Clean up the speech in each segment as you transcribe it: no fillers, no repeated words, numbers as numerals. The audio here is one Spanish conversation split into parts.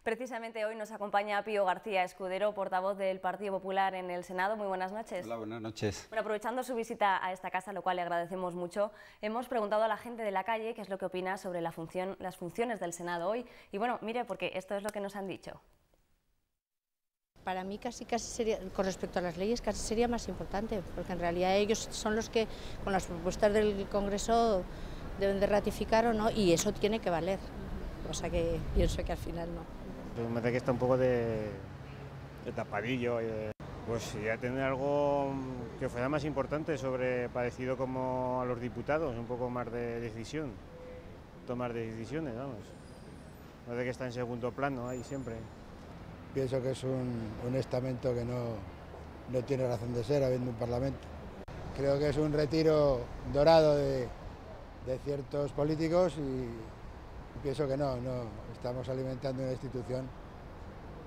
Precisamente hoy nos acompaña Pío García Escudero, portavoz del Partido Popular en el Senado. Muy buenas noches. Hola, buenas noches. Bueno, aprovechando su visita a esta casa, lo cual le agradecemos mucho, hemos preguntado a la gente de la calle qué es lo que opina sobre las funciones del Senado hoy. Y bueno, mire, porque esto es lo que nos han dicho. Para mí casi sería, con respecto a las leyes, casi sería más importante, porque en realidad ellos son los que, con las propuestas del Congreso, deben de ratificar o no, y eso tiene que valer, cosa que pienso que al final no. Me parece que está un poco de tapadillo, pues ya tener algo que fuera más importante, parecido como a los diputados, un poco más de decisión, tomar decisiones, vamos. Me parece que está en segundo plano ahí siempre. Pienso que es un estamento que no tiene razón de ser habiendo un parlamento. Creo que es un retiro dorado de ciertos políticos y pienso que no estamos alimentando una institución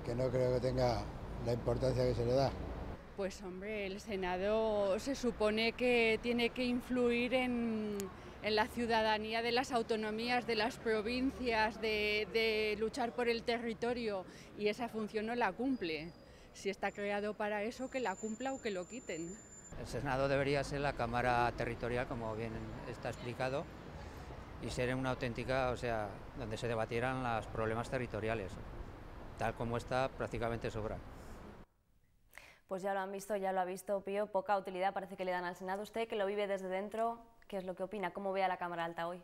que no creo que tenga la importancia que se le da. Pues hombre, el Senado se supone que tiene que influir en la ciudadanía de las autonomías, de las provincias, de luchar por el territorio, y esa función no la cumple. Si está creado para eso, que la cumpla o que lo quiten. El Senado debería ser la Cámara Territorial, como bien está explicado, y ser una auténtica, donde se debatieran los problemas territoriales. Tal como está, prácticamente sobra. Pues ya lo han visto, ya lo ha visto Pío, poca utilidad parece que le dan al Senado. Usted, que lo vive desde dentro, ¿qué es lo que opina? ¿Cómo ve a la Cámara Alta hoy?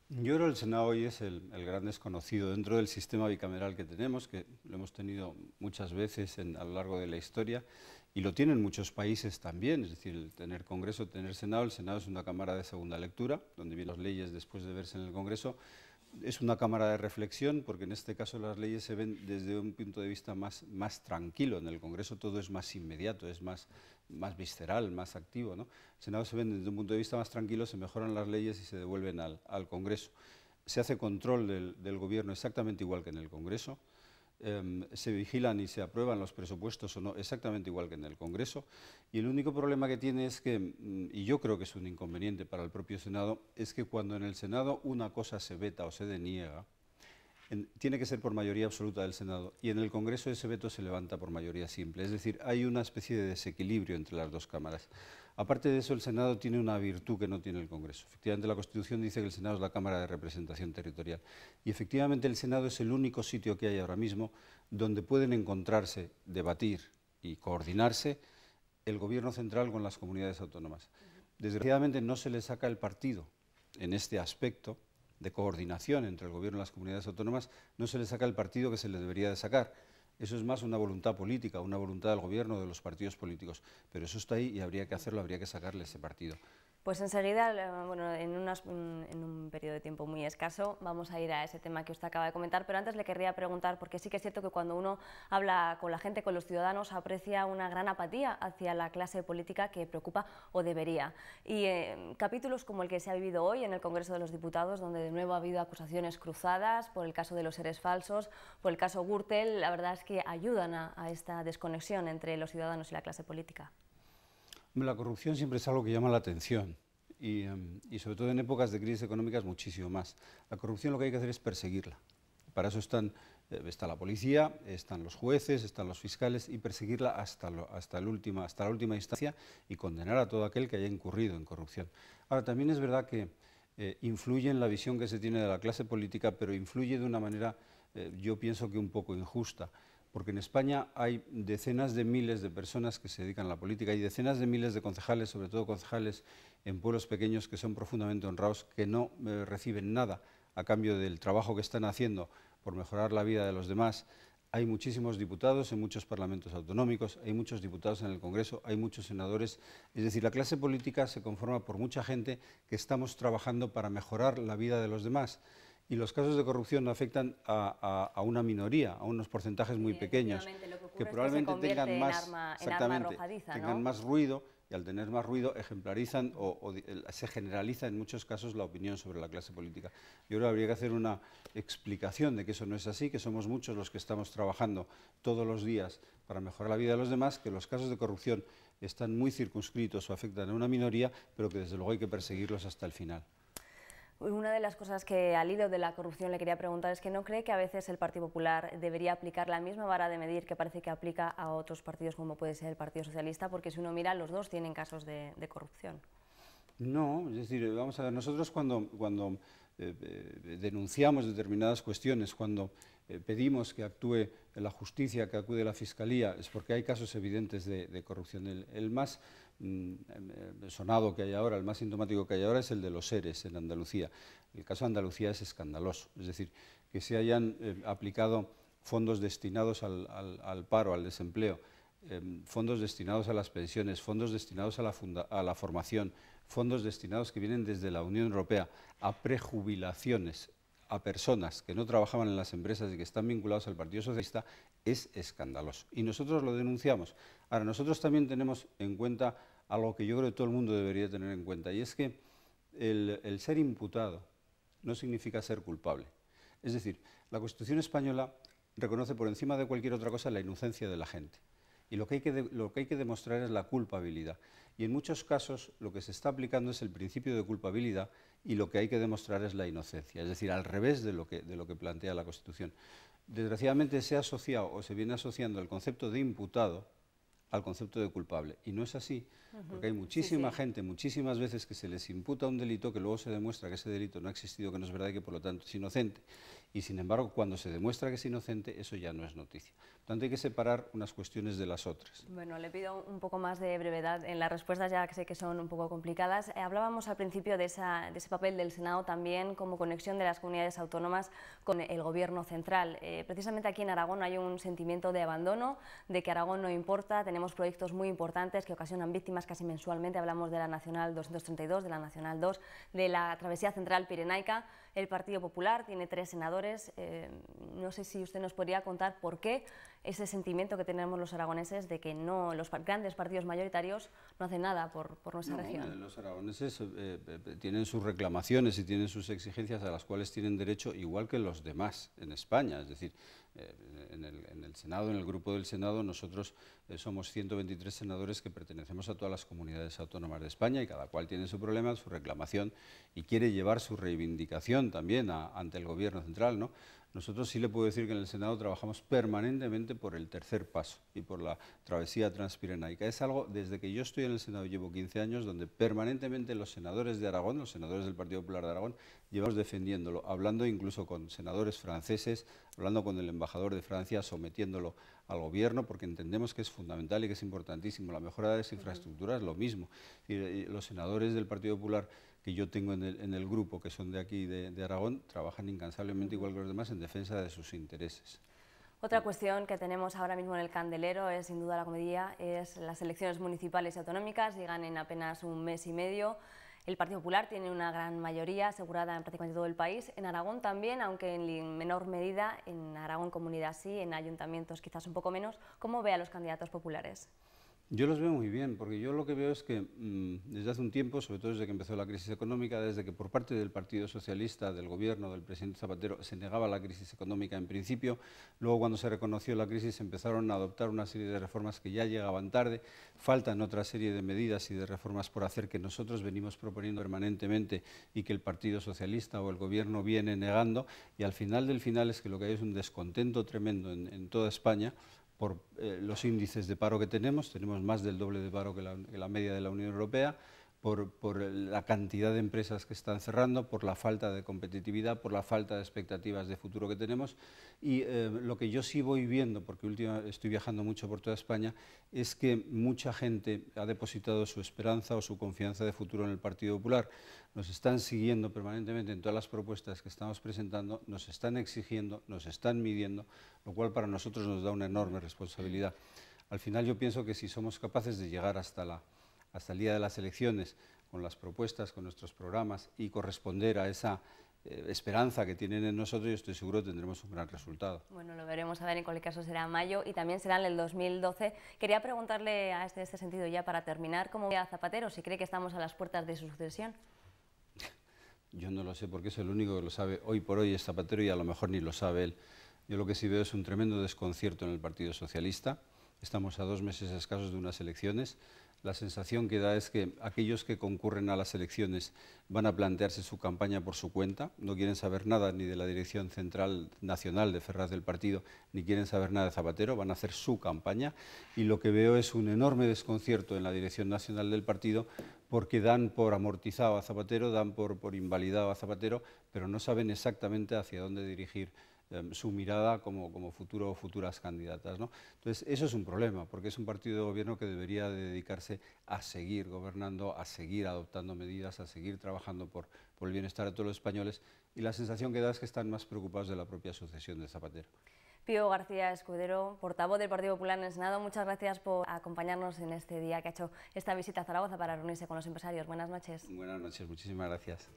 Yo creo que el Senado hoy es el gran desconocido dentro del sistema bicameral que tenemos, que lo hemos tenido muchas veces a lo largo de la historia, y lo tienen muchos países también, es decir, el tener Congreso, tener Senado. El Senado es una cámara de segunda lectura, donde vienen las leyes después de verse en el Congreso. Es una cámara de reflexión, porque en este caso las leyes se ven desde un punto de vista más tranquilo. En el Congreso todo es más inmediato, es más visceral, más activo, ¿no? El Senado se ven desde un punto de vista más tranquilo, se mejoran las leyes y se devuelven al Congreso. Se hace control del Gobierno exactamente igual que en el Congreso. Se vigilan y se aprueban los presupuestos o no exactamente igual que en el Congreso, y el único problema que tiene es que, y yo creo que es un inconveniente para el propio Senado, es que cuando en el Senado una cosa se veta o se deniega, tiene que ser por mayoría absoluta del Senado, y en el Congreso ese veto se levanta por mayoría simple, es decir, hay una especie de desequilibrio entre las dos cámaras. Aparte de eso, el Senado tiene una virtud que no tiene el Congreso. Efectivamente, la Constitución dice que el Senado es la Cámara de Representación Territorial, y efectivamente el Senado es el único sitio que hay ahora mismo donde pueden encontrarse, debatir y coordinarse el Gobierno central con las comunidades autónomas. Desgraciadamente no se le saca el partido en este aspecto de coordinación entre el Gobierno y las comunidades autónomas, no se le saca el partido que se le debería de sacar. Eso es más una voluntad política, una voluntad del Gobierno, de los partidos políticos, pero eso está ahí y habría que hacerlo, habría que sacarle ese partido. Pues enseguida, bueno, en un periodo de tiempo muy escaso, vamos a ir a ese tema que usted acaba de comentar, pero antes le querría preguntar, porque sí que es cierto que cuando uno habla con la gente, con los ciudadanos, aprecia una gran apatía hacia la clase política que preocupa o debería. Y capítulos como el que se ha vivido hoy en el Congreso de los Diputados, donde de nuevo ha habido acusaciones cruzadas por el caso de los seres falsos, por el caso Gürtel, la verdad es que ayudan a esta desconexión entre los ciudadanos y la clase política. La corrupción siempre es algo que llama la atención y sobre todo en épocas de crisis económicas muchísimo más. La corrupción lo que hay que hacer es perseguirla. Para eso está la policía, están los jueces, están los fiscales, y perseguirla hasta la última instancia y condenar a todo aquel que haya incurrido en corrupción. Ahora, también es verdad que influye en la visión que se tiene de la clase política, pero influye de una manera, yo pienso que un poco injusta. Porque en España hay decenas de miles de personas que se dedican a la política, hay decenas de miles de concejales, sobre todo concejales en pueblos pequeños, que son profundamente honrados, que no reciben nada a cambio del trabajo que están haciendo por mejorar la vida de los demás. Hay muchísimos diputados en muchos parlamentos autonómicos, hay muchos diputados en el Congreso, hay muchos senadores. Es decir, la clase política se conforma por mucha gente que estamos trabajando para mejorar la vida de los demás. Y los casos de corrupción afectan a una minoría, a unos porcentajes muy pequeños, que probablemente tengan más ruido, y al tener más ruido ejemplarizan o se generaliza en muchos casos la opinión sobre la clase política. Yo creo que habría que hacer una explicación de que eso no es así, que somos muchos los que estamos trabajando todos los días para mejorar la vida de los demás, que los casos de corrupción están muy circunscritos o afectan a una minoría, pero que desde luego hay que perseguirlos hasta el final. Una de las cosas que al hilo de la corrupción le quería preguntar es que ¿no cree que a veces el Partido Popular debería aplicar la misma vara de medir que parece que aplica a otros partidos como puede ser el Partido Socialista? Porque si uno mira, los dos tienen casos de corrupción. No, es decir, vamos a ver, nosotros cuando denunciamos determinadas cuestiones, cuando pedimos que actúe la justicia, que acude la Fiscalía, es porque hay casos evidentes de corrupción. El más sonado que hay ahora, el más sintomático que hay ahora es el de los ERES en Andalucía. El caso de Andalucía es escandaloso, es decir, que se hayan aplicado fondos destinados al paro, al desempleo, fondos destinados a las pensiones, fondos destinados a la formación, fondos destinados que vienen desde la Unión Europea a prejubilaciones a personas que no trabajaban en las empresas y que están vinculados al Partido Socialista, es escandaloso. Y nosotros lo denunciamos. Ahora, nosotros también tenemos en cuenta algo que yo creo que todo el mundo debería tener en cuenta, y es que el ser imputado no significa ser culpable. Es decir, la Constitución española reconoce por encima de cualquier otra cosa la inocencia de la gente. Y lo que hay que demostrar es la culpabilidad. Y en muchos casos lo que se está aplicando es el principio de culpabilidad y lo que hay que demostrar es la inocencia, es decir, al revés de lo que plantea la Constitución. Desgraciadamente se ha asociado o se viene asociando el concepto de imputado al concepto de culpable. Y no es así, porque hay muchísima gente, muchísimas veces que se les imputa un delito que luego se demuestra que ese delito no ha existido, que no es verdad y que por lo tanto es inocente. Y sin embargo, cuando se demuestra que es inocente, eso ya no es noticia. Por tanto, hay que separar unas cuestiones de las otras. Bueno, le pido un poco más de brevedad en las respuestas, ya que sé que son un poco complicadas. Hablábamos al principio de ese papel del Senado también como conexión de las comunidades autónomas con el Gobierno central. Precisamente aquí en Aragón hay un sentimiento de abandono, de que Aragón no importa, tenemos proyectos muy importantes que ocasionan víctimas casi mensualmente. Hablamos de la Nacional 232, de la Nacional 2, de la Travesía Central Pirenaica. El Partido Popular tiene 3 senadores. No sé si usted nos podría contar por qué ese sentimiento que tenemos los aragoneses de que no, los grandes partidos mayoritarios no hacen nada por nuestra región. Los aragoneses tienen sus reclamaciones y tienen sus exigencias a las cuales tienen derecho igual que los demás en España. Es decir, en el Senado, en el grupo del Senado, nosotros somos 123 senadores que pertenecemos a todas las comunidades autónomas de España y cada cual tiene su problema, su reclamación y quiere llevar su reivindicación también ante el Gobierno central, ¿no? Nosotros sí le puedo decir que en el Senado trabajamos permanentemente por el tercer paso y por la travesía transpirenaica. Es algo, desde que yo estoy en el Senado, llevo 15 años, donde permanentemente los senadores de Aragón, los senadores del Partido Popular de Aragón, llevamos defendiéndolo, hablando incluso con senadores franceses, hablando con el embajador de Francia, sometiéndolo al Gobierno, porque entendemos que es fundamental y que es importantísimo. La mejora de las infraestructuras, lo mismo. Y los senadores del Partido Popular que yo tengo en el grupo, que son de aquí, de Aragón, trabajan incansablemente igual que los demás en defensa de sus intereses. Otra cuestión que tenemos ahora mismo en el candelero es sin duda la comedia, es las elecciones municipales y autonómicas, llegan en apenas un mes y medio. El Partido Popular tiene una gran mayoría asegurada en prácticamente todo el país, en Aragón también, aunque en menor medida, en Aragón Comunidad sí, en ayuntamientos quizás un poco menos. ¿Cómo ve a los candidatos populares? Yo los veo muy bien, porque yo lo que veo es que desde hace un tiempo, sobre todo desde que empezó la crisis económica, desde que por parte del Partido Socialista, del Gobierno, del presidente Zapatero, se negaba la crisis económica en principio, luego cuando se reconoció la crisis empezaron a adoptar una serie de reformas que ya llegaban tarde, faltan otra serie de medidas y de reformas por hacer que nosotros venimos proponiendo permanentemente y que el Partido Socialista o el Gobierno viene negando, y al final del final es que lo que hay es un descontento tremendo en toda España por los índices de paro que tenemos más del doble de paro que la media de la Unión Europea, por la cantidad de empresas que están cerrando, por la falta de competitividad, por la falta de expectativas de futuro que tenemos. Y lo que yo sí voy viendo, porque últimamente estoy viajando mucho por toda España, es que mucha gente ha depositado su esperanza o su confianza de futuro en el Partido Popular. Nos están siguiendo permanentemente en todas las propuestas que estamos presentando, nos están exigiendo, nos están midiendo, lo cual para nosotros nos da una enorme responsabilidad. Al final yo pienso que si somos capaces de llegar hasta el día de las elecciones, con las propuestas, con nuestros programas y corresponder a esa esperanza que tienen en nosotros, yo estoy seguro que tendremos un gran resultado. Bueno, lo veremos a ver, en cualquier caso será mayo y también será en el 2012. Quería preguntarle a este sentido ya para terminar, ¿cómo ve a Zapatero? Si cree que estamos a las puertas de su sucesión. Yo no lo sé porque es el único que lo sabe hoy por hoy es Zapatero y a lo mejor ni lo sabe él. Yo lo que sí veo es un tremendo desconcierto en el Partido Socialista. estamos a 2 meses escasos de unas elecciones. La sensación que da es que aquellos que concurren a las elecciones van a plantearse su campaña por su cuenta, no quieren saber nada ni de la dirección central nacional de Ferraz del partido, ni quieren saber nada de Zapatero, van a hacer su campaña, y lo que veo es un enorme desconcierto en la dirección nacional del partido, porque dan por amortizado a Zapatero, dan por invalidado a Zapatero, pero no saben exactamente hacia dónde dirigir su mirada como futuro o futuras candidatas, ¿no? Entonces, eso es un problema, porque es un partido de gobierno que debería de dedicarse a seguir gobernando, a seguir adoptando medidas, a seguir trabajando por el bienestar de todos los españoles, y la sensación que da es que están más preocupados de la propia sucesión de Zapatero. Pío García Escudero, portavoz del Partido Popular en el Senado, muchas gracias por acompañarnos en este día que ha hecho esta visita a Zaragoza para reunirse con los empresarios. Buenas noches. Buenas noches, muchísimas gracias.